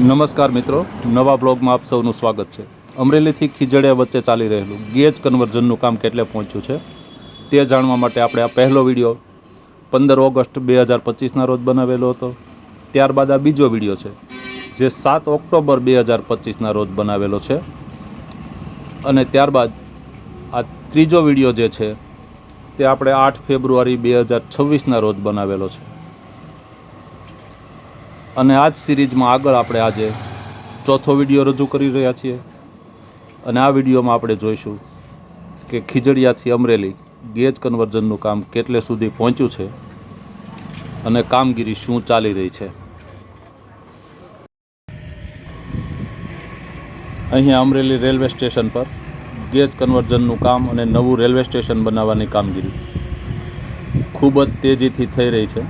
નમસ્કાર મિત્રો, નવા બ્લોગમાં આપ સૌનું સ્વાગત છે। અમરેલીથી ખીજડીયા વચ્ચે ચાલી રહેલું ગેજ કન્વર્ઝનનું કામ કેટલે પહોંચ્યું છે તે જાણવા માટે આપણે આ પહેલો વિડીયો 15 ઓગસ્ટ 2025ના રોજ બનાવેલો હતો। ત્યારબાદ આ બીજો વિડીયો છે જે 7 ઓક્ટોબર 2025ના રોજ બનાવેલો છે અને ત્યારબાદ આ ત્રીજો વિડીયો જે છે તે આપણે 8 ફેબ્રુઆરી 2026ના રોજ બનાવેલો છે અને આ જ સિરીઝમાં આગળ આપણે આજે ચોથો વિડીયો રજૂ કરી રહ્યા છીએ અને આ વિડીયોમાં આપણે જોઈશું કે ખીજડીયાથી અમરેલી ગેજ કન્વર્ઝનનું કામ કેટલે સુધી પહોંચ્યું છે અને કામગીરી શું ચાલી રહી છે। અહીંયા અમરેલી રેલવે સ્ટેશન પર ગેજ કન્વર્ઝનનું કામ અને નવું રેલવે સ્ટેશન બનાવવાની કામગીરી ખૂબ જ તેજીથી થઈ રહી છે।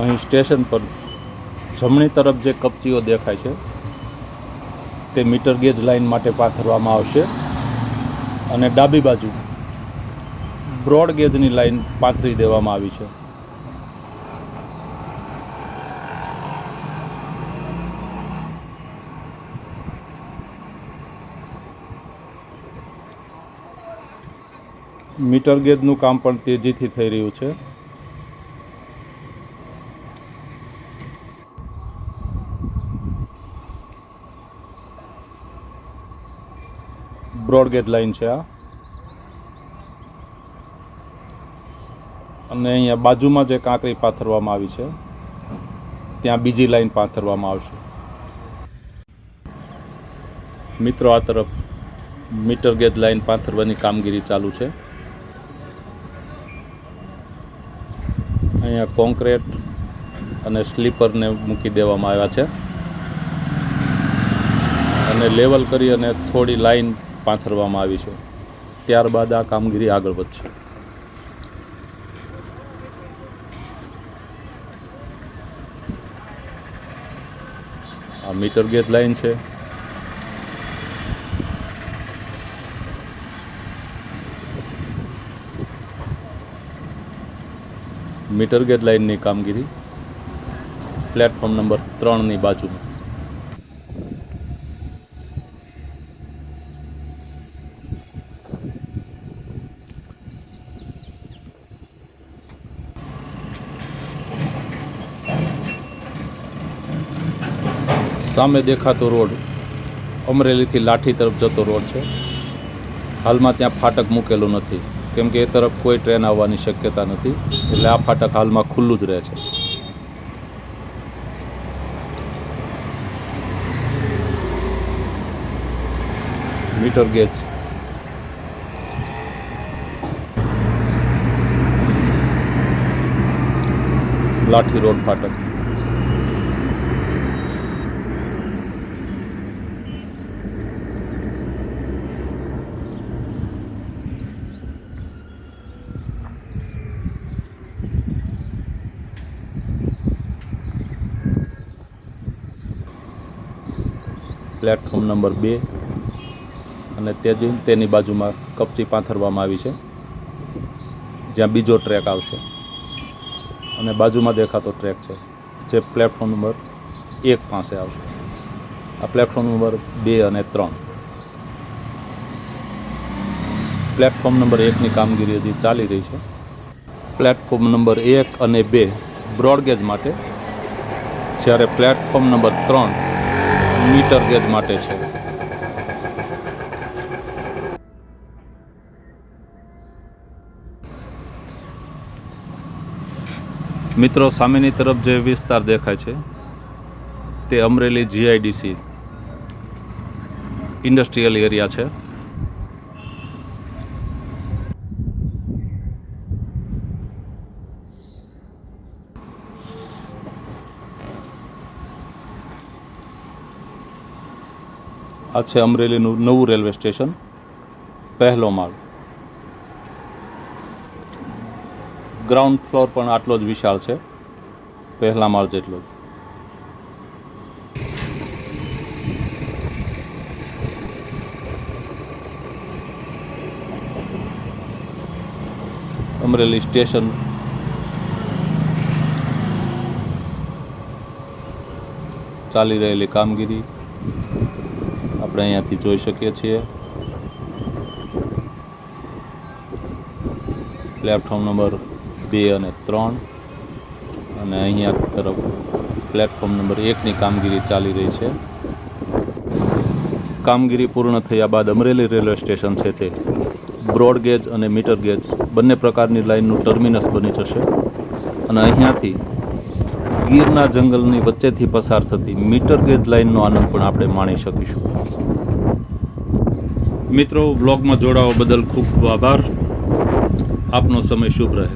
અહીં સ્ટેશન પર જમણી તરફ જે કપચીઓ દેખાય છે તે મીટર ગેજ લાઇન માટે પાથરવામાં આવશે અને ડાબી બાજુ બ્રોડ ગેજની લાઇન પાથરી દેવામાં આવી છે। મીટર ગેજનું કામ પણ તેજીથી થઈ રહ્યું છે। બ્રોડ ગેજ લાઇન છે આ અને અહીંયા બાજુમાં જે કાંકરી પાથરવામાં આવી છે ત્યાં બીજી લાઇન પાથરવામાં આવશે। મિત્રો, આ તરફ મીટર ગેજ લાઇન પાથરવાની કામગીરી ચાલુ છે। અહીંયા કોન્ક્રીટ અને સ્લીપરને મૂકી દેવામાં આવ્યા છે અને લેવલ કરી અને થોડી લાઇન પાથરવામાં આવી છે। ત્યારબાદ આ કામગીરી આગળ વધશે। આ મીટર ગેજ લાઇન છે। મીટર ગેજ લાઇનની કામગીરી પ્લેટફોર્મ નંબર 3ની બાજુમાં। સામે દેખાતો રોડ અમરેલીથી લાઠી તરફ જતો રોડ છે। હાલમાં ત્યાં ફાટક મૂકેલું નથી કેમ કે એ તરફ કોઈ ટ્રેન આવવાની શક્યતા નથી, એટલે આ ફાટક હાલમાં ખુલ્લું જ રહે છે। મીટર ગેજ લાઠી રોડ ફાટક। પ્લેટફોર્મ નંબર 2 અને તેની બાજુમાં કપચી પાથરવામાં આવી છે જ્યાં બીજો ટ્રેક આવશે અને બાજુમાં દેખાતો ટ્રેક છે જે પ્લેટફોર્મ નંબર 1 પાસે આવશે। આ પ્લેટફોર્મ નંબર 2 અને 3। પ્લેટફોર્મ નંબર 1ની કામગીરી હજી ચાલી રહી છે। પ્લેટફોર્મ નંબર 1 અને 2 બ્રોડગેજ માટે, જ્યારે પ્લેટફોર્મ નંબર 3 મીટર ગેજ માટે છે। મિત્રો, સામેની તરફ જે વિસ્તાર દેખાય છે તે અમરેલી જીઆઈડીસી ઇન્ડસ્ટ્રીયલ એરિયા છે। આ છે અમરેલીનું નવું રેલવે સ્ટેશન, પહેલો માળ। ગ્રાઉન્ડ ફ્લોર પણ આટલો જ વિશાળ છે, પહેલા માળ જેટલો જ। અમરેલી સ્ટેશન ચાલી રહેલી કામગીરી આપણે અહીંયાથી જોઈ શકીએ છીએ. પ્લેટફોર્મ નંબર 2 અને 3 અને અહીંયા તરફ પ્લેટફોર્મ નંબર 1ની કામગીરી ચાલી રહી છે. કામગીરી પૂર્ણ થયા બાદ અમરેલી રેલવે સ્ટેશન છે તે બ્રોડ ગેજ અને મીટર ગેજ બંને પ્રકારની લાઇનનું ટર્મિનસ બની જશે અને અહીંયાથી ગીરના જંગલની વચ્ચેથી પસાર થતી મીટર ગેજ લાઇનનો આનંદ પણ આપણે માણી શકીશું. મિત્રો, વ્લોગમાં જોડાવા બદલ ખૂબ ખૂબ આભાર. આપનો સમય શુભ રહે.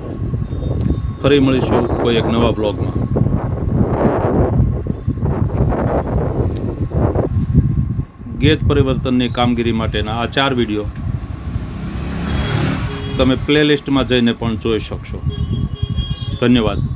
ફરી મળીશું કોઈ એક નવા વ્લોગમાં. ગેજ પરિવર્તનની કામગીરી માટેના આ 4 વિડીયો તમે પ્લેલિસ્ટમાં જઈને પણ જોઈ શકશો. ધન્યવાદ.